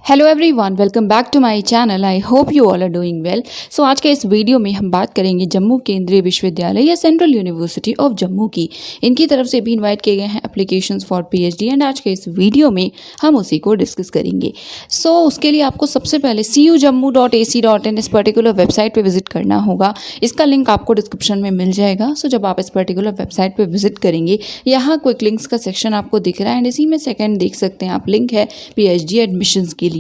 Hello everyone, welcome back to my channel. I hope you all are doing well. So आज के इस video में हम बात करेंगे जम्मू केंद्रीय विश्वविद्यालय या सेंट्रल यूनिवर्सिटी ऑफ जम्मू की। इनकी तरफ से भी इनवाइट किए गए हैं एप्लीकेशंस फॉर पीएचडी एंड आज के इस वीडियो में हम उसी को डिस्कस करेंगे। सो उसके लिए आपको सबसे पहले cujammu.ac.in इस पर्टिकुलर वेबसाइट पर विजिट करना होगा। इसका लिंक आपको डिस्क्रिप्शन में मिल जाएगा। सो जब आप इस पर्टिकुलर वेबसाइट पर विजिट करेंगे, यहाँ क्विक लिंक्स का सेक्शन आपको दिख रहा है एंड इसी में सेकेंड देख सकते हैं आप, लिंक है पीएचडी एडमिशन्स के लिए।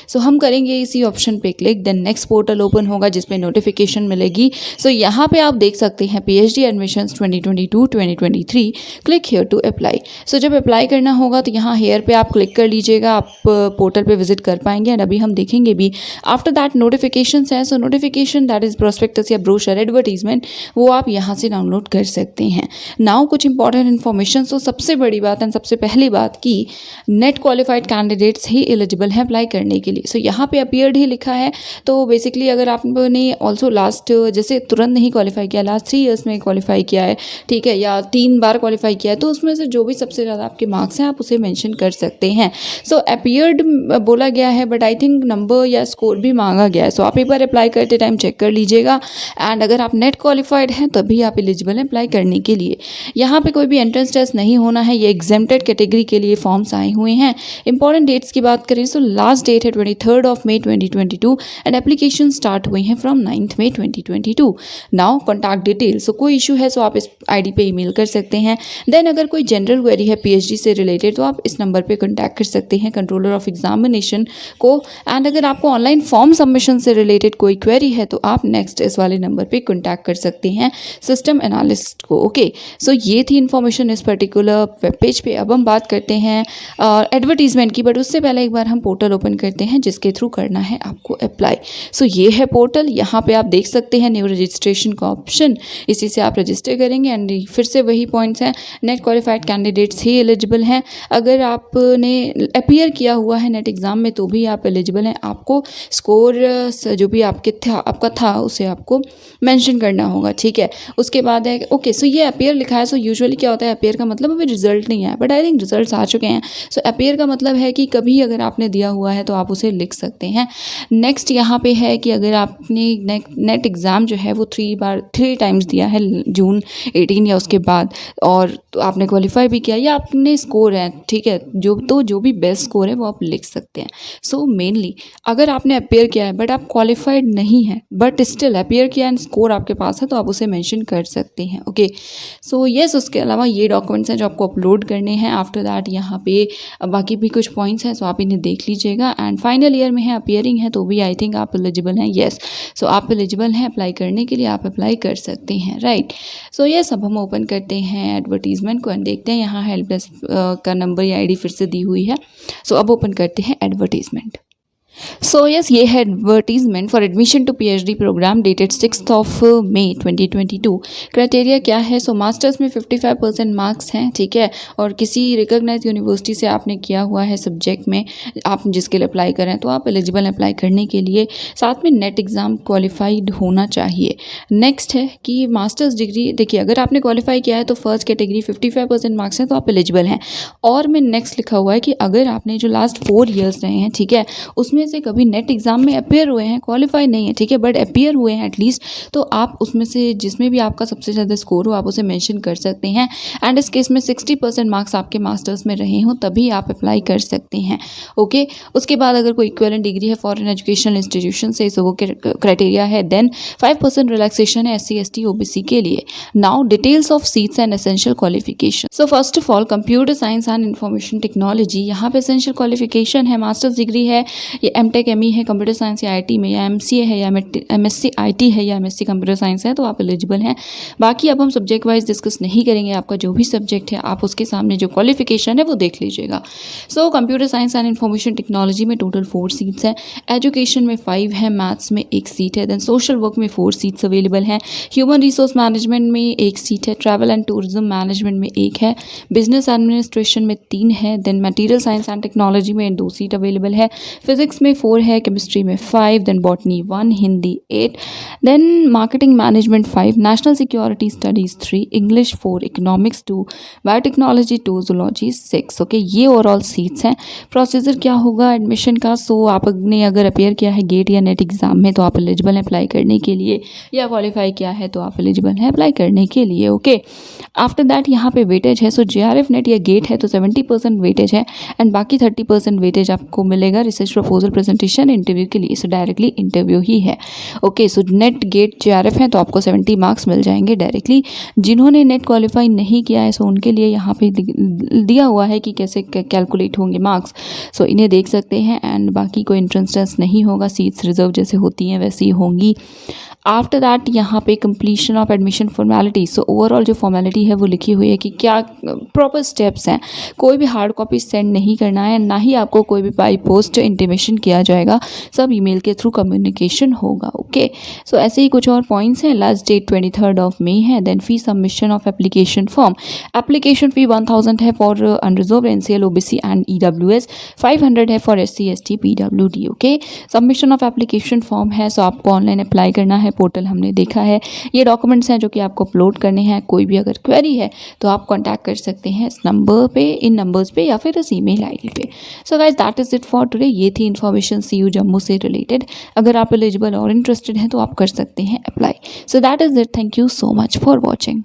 सो हम करेंगे इसी ऑप्शन पे click, then next portal open होगा जिसमें नोटिफिकेशन मिलेगी। सो यहाँ पे आप देख सकते हैं PhD admissions 2022-2023, click here to apply. So जब अप्लाई करना होगा तो यहाँ हेयर पे आप क्लिक कर लीजिएगा, आप पोर्टल पे विजिट कर पाएंगे एंड अभी हम देखेंगे भी। आफ्टर दैट नोटिफिकेशन है, सो नोटिफिकेशन दैट इज प्रोस्पेक्टस या ब्रोशर एडवर्टीजमेंट, वो आप यहाँ से डाउनलोड कर सकते हैं। नाउ कुछ इंपॉर्टेंट इन्फॉर्मेशन। सो सबसे बड़ी बात एंड सबसे पहली बात कि नेट क्वालिफाइड कैंडिडेट्स ही एलिजिबल हैं अप्लाई करने के लिए। सो यहाँ पे अपीयर्ड ही लिखा है, तो बेसिकली अगर आपने ऑल्सो लास्ट जैसे तुरंत नहीं क्वालिफाई किया, लास्ट 3 ईयर्स में क्वालिफाई किया है, ठीक है, या 3 बार क्वालिफाई किया है, तो उसमें से जो भी सबसे ज़्यादा आपके मार्क्स हैं आप उसे मेंशन कर सकते हैं। सो अपीयर्ड बोला गया है, बट आई थिंक नंबर या स्कोर भी मांगा गया है। सो आप एक बार अप्लाई करते टाइम चेक कर लीजिएगा एंड अगर आप नेट क्वालिफाइड हैं तभी आप एलिजिबल हैं अप्लाई करने के लिए। यहाँ पे कोई भी एंट्रेंस टेस्ट नहीं होना है, ये एग्जेम्प्टेड कैटेगरी के लिए फॉर्म्स आए हुए हैं। इंपॉर्टेंट डेट्स की बात करें तो लास्ट डेट है 23 मई 2022 एंड एप्लीकेशन स्टार्ट हुई हैं फ्रॉम 9 मई 2022। नाउ कॉन्टैक्ट डिटेल, सो कोई इशू है सो आप इस आईडी पे ईमेल कर सकते हैं। देन अगर कोई जनरल क्वेरी है पीएचडी से रिलेटेड तो आप इस नंबर पे कॉन्टैक्ट कर सकते हैं कंट्रोलर ऑफ एग्जामिनेशन को। एंड अगर आपको ऑनलाइन फॉर्म सबमिशन से रिलेटेड कोई क्वेरी है तो आप नेक्स्ट इस वाले नंबर पे कॉन्टैक्ट कर सकते हैं सिस्टम एनालिस्ट को। ओके, सो ये थी इन्फॉर्मेशन इस पर्टिकुलर वेब पेज पे। अब हम बात करते हैं एडवर्टीजमेंट की, बट उससे पहले एक बार हम पोर्टल ओपन करते हैं जिसके थ्रू करना है आपको अप्लाई। सो ये है पोर्टल, यहाँ पे आप देख सकते हैं न्यू रजिस्ट्रेशन का ऑप्शन, इसी से आप रजिस्टर करेंगे एंड फिर से वही पॉइंट्स हैं, नेट क्वालिफाइड कैंडिडेट्स ही एलिजिबल हैं। अगर आपने अपीयर किया हुआ है नेट एग्ज़ाम में तो भी आप एलिजिबल हैं। आपको स्कोर जो भी आपका था उसे आपको मेंशन करना होगा, ठीक है। उसके बाद है ओके, सो ये अपीयर लिखा है। सो यूजुअली क्या होता है, अपीयर का मतलब अभी रिजल्ट नहीं आया, बट आई थिंक रिजल्ट्स आ चुके हैं। सो अपीयर का मतलब है कि कभी अगर आपने दिया हुआ है तो आप उसे लिख सकते हैं। नेक्स्ट यहाँ पे है कि अगर आपने नेट एग्ज़ाम जो है वो 3 टाइम्स दिया है जून 18 या उसके बाद, और तो आपने क्वालिफाई भी किया या आपने स्कोर है, ठीक है, जो भी बेस्ट स्कोर है वो आप लिख सकते हैं। सो मेनली अगर आपने अपीयर किया है बट आप क्वालिफाइड नहीं है बट स्टिल अपीयर किया एंड स्कोर आपके पास है तो आप उसे मेंशन कर सकते हैं। ओके, सो यस, उसके अलावा ये डॉक्यूमेंट्स हैं जो आपको अपलोड करने हैं। आफ्टर दैट यहाँ पे बाकी भी कुछ पॉइंट्स हैं, सो आप इन्हें देख लीजिएगा। एंड फाइनल ईयर में है, अपीयरिंग है तो भी आई थिंक आप एलिजिबल हैं। येस, सो आप एलिजिबल हैं अप्लाई करने के लिए, आप अप्लाई कर सकते हैं, राइट। सो येस, अब हम ओपन करते हैं एडवर्टीजमेंट को एंड देखते हैं यहाँ हेल्प डेस्क का नंबर या आईडी फिर से दी हुई है। सो अब ओपन करते हैं एडवर्टीजमेंट। सो यस, ये है advertisement for admission to PhD program dated 6 May 2022। Criteria क्या है, सो मास्टर्स में 55% मार्क्स हैं, ठीक है, और किसी रिकॉग्नाइज यूनिवर्सिटी से आपने किया हुआ है सब्जेक्ट में, आप जिसके लिए अप्लाई करें तो आप एलिजिबल अप्लाई करने के लिए। साथ में नेट एग्ज़ाम क्वालिफाइड होना चाहिए। नेक्स्ट है कि मास्टर्स डिग्री, देखिए अगर आपने क्वालिफाई किया है तो फर्स्ट कैटेगरी 55% मार्क्स हैं तो आप एलिजिबल हैं। और में नेक्स्ट लिखा हुआ है कि अगर आपने जो लास्ट 4 ईयर्स रहे हैं, ठीक है, उसमें से कभी नेट एग्जाम में अपीयर हुए हैं, क्वालिफाई नहीं है, ठीक है, बट अपीयर हुए हैं एटलीस्ट, तो आप उसमें से जिसमें भी आपका सबसे ज़्यादा स्कोर हो आप उसे मेंशन कर सकते हैं। एंड इस केस में 60% मार्क्स आपके मास्टर्स में रहे हों तभी आप अप्लाई कर सकते हैं। ओके, उसके बाद अगर कोई इक्विवेलेंट डिग्री है फॉरेन एजुकेशनल इंस्टीट्यूशन से, सो वो क्राइटेरिया है। देन 5% रिलैक्सेशन है SC ST OBC के लिए। Now details of seats and essential qualification. So first of all computer science and information technology, यहाँ पे एसेंशियल क्वालिफिकेशन है मास्टर्स डिग्री है, ये एमटेक ME है कंप्यूटर साइंस या IT में, या MCA है या MSc IT है या MSc कंप्यूटर साइंस है तो आप एलिजिबल हैं। बाकी अब हम सब्जेक्ट वाइज डिस्कस नहीं करेंगे, आपका जो भी सब्जेक्ट है आप उसके सामने जो क्वालिफिकेशन है वो देख लीजिएगा। So computer science and information technology में टोटल 4 सीट्स हैं, एजुकेशन में 5 है, मैथ्स में 1 सीट है, देन सोशल वर्क में 4 सीट्स अवेलेबल हैं, ह्यूमन रिसोर्स मैनेजमेंट में 1 सीट है, ट्रैवल एंड टूरिज्म मैनेजमेंट में 1 है, बिजनेस एडमिनिस्ट्रेशन में 3 है, then material science and technology में 2 सीट अवेलेबल है, फिजिक्स फिजिक्स में 4 है, केमिस्ट्री में 5, then botany 1, Hindi 8, then marketing management 5, national security studies 3, English 4, economics 2, biotechnology 2, zoology 6। Okay, ये ओवरऑल सीट्स हैं। प्रोसीजर क्या होगा एडमिशन का? सो आपने अगर अपेयर किया है गेट या नेट एग्ज़ाम में तो आप एलिजिबल हैं अप्लाई करने के लिए, या क्वालिफाई किया है तो आप एलिजिबल हैं अप्लाई करने के लिए। ओके, आफ्टर दैट यहाँ पे वेटेज है। सो JRF नेट या गेट है तो 70% वेटेज है, एंड बाकी 30% वेटेज आपको मिलेगा रिसर्च प्रपोजल प्रेजेंटेशन इंटरव्यू के लिए। सो डायरेक्टली इंटरव्यू ही है। Okay, so NET GATE JRF है तो आपको 70 मार्क्स मिल जाएंगे डायरेक्टली। जिन्होंने नेट क्वालिफाई नहीं किया है सो उनके लिए यहाँ पे दिया हुआ है कि कैसे कैलकुलेट होंगे मार्क्स, सो इन्हें देख सकते हैं। एंड बाकी कोई एंट्रेंस टेस्ट नहीं होगा, सीट्स रिजर्व जैसे होती हैं वैसी होंगी। आफ्टर दैट यहाँ पे completion of admission formality. So overall जो फॉर्मेलिटी है वो लिखी हुई है कि क्या प्रॉपर स्टेप्स हैं। कोई भी हार्ड कॉपी सेंड नहीं करना है, ना ही आपको कोई भी बाई पोस्ट इंटीमेशन किया जाएगा, सब ईमेल के थ्रू कम्युनिकेशन होगा। ओके, सो ऐसे ही कुछ और पॉइंट्स हैं। लास्ट डेट 23 मई है। Then fee submission of application form, application fee 1000 है for unreserved NCL OBC and EWS, 500 है for SC ST PWD। Okay, submission of application form है, सो आपको ऑनलाइन अप्लाई करना है, पोर्टल हमने देखा है। ये डॉक्यूमेंट्स हैं जो कि आपको अपलोड करने हैं। कोई भी अगर क्वेरी है तो आप कांटेक्ट कर सकते हैं इस नंबर पे, इन नंबर्स पे, या फिर इस ईमेल आईडी पे। So guys, that is it for today. ये थी इन्फॉर्मेशन CU जम्मू से रिलेटेड। अगर आप एलिजिबल और इंटरेस्टेड हैं तो आप कर सकते हैं apply. So that is it. Thank you so much for watching.